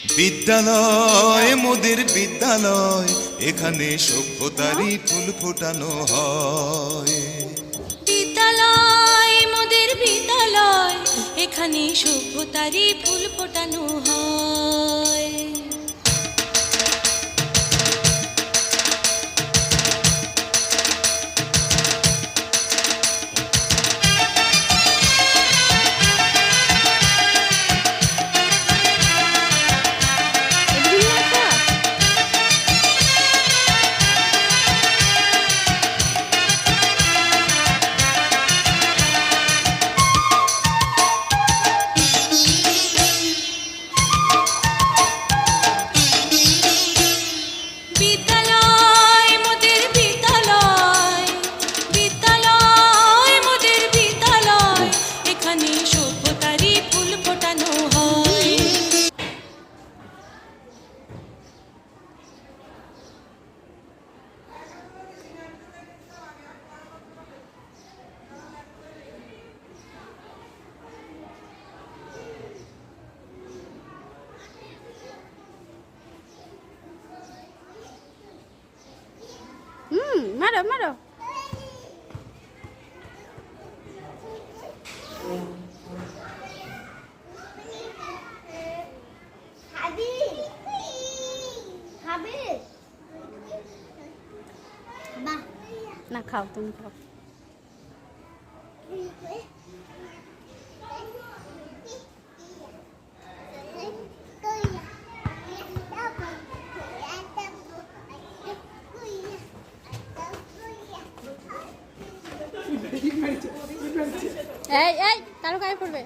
বিদ্যালয় মোদের বিদ্যালয়, এখানে সভ্যতারই ফুল ফোটানো হয়। বিদ্যালয় মোদের বিদ্যালয়, এখানে সভ্যতারই ফুল ফোটানো হয়। বিদ্যালয় মোদের বিদ্যালয়, বিদ্যালয় মোদের বিদ্যালয়, এখানে সভ্যতারই ফুল ফোটানো হয়। মারো মারো। না খাও, তুমি খাও। এই এই কারো গায়ে পড়বে।